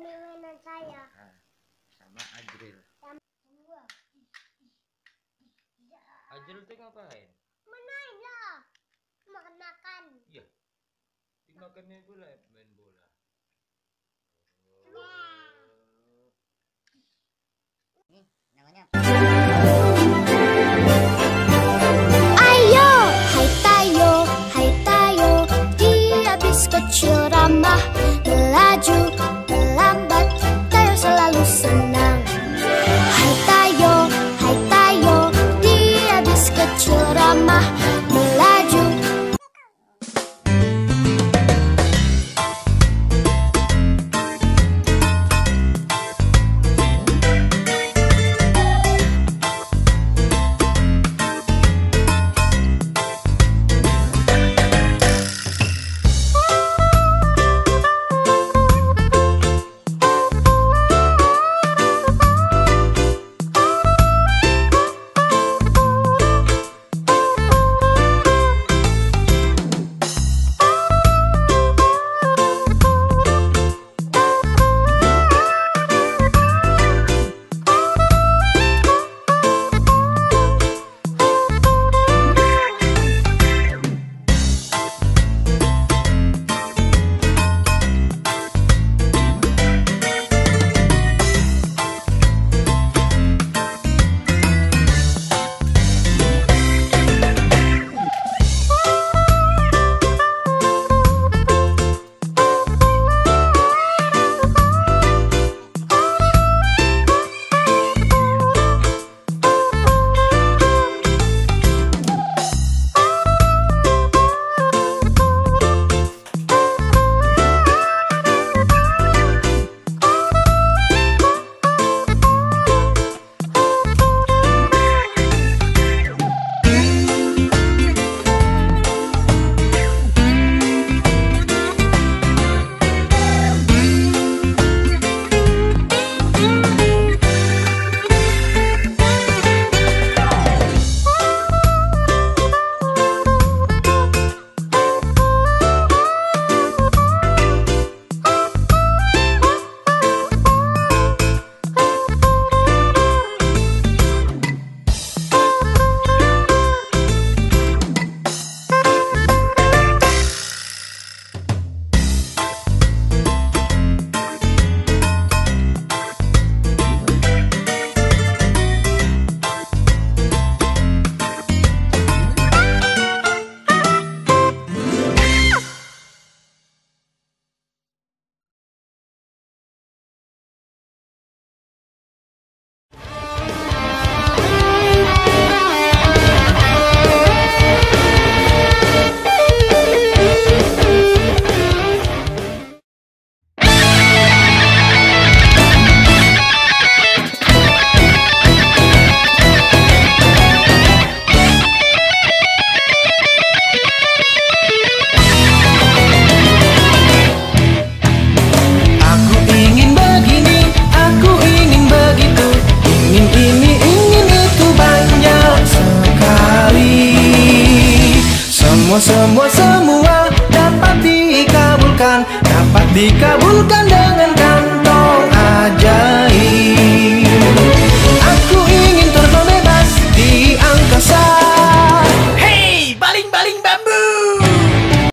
mainan saya. Nah, sama Ajril. Ajril tuh ngapain? Main lah. Makan. Iya. Dimakannya bola, main bola. Ini namanya. Ayo, hai tayo, dia bis kecil ramah, melaju, melambat, tayo selalu senang. Hai tayo, dia bis kecil ramah, melaju. Semua dapat dikabulkan dengan kantong ajaib. Aku ingin terbang bebas di angkasa. Hey, baling-baling bambu.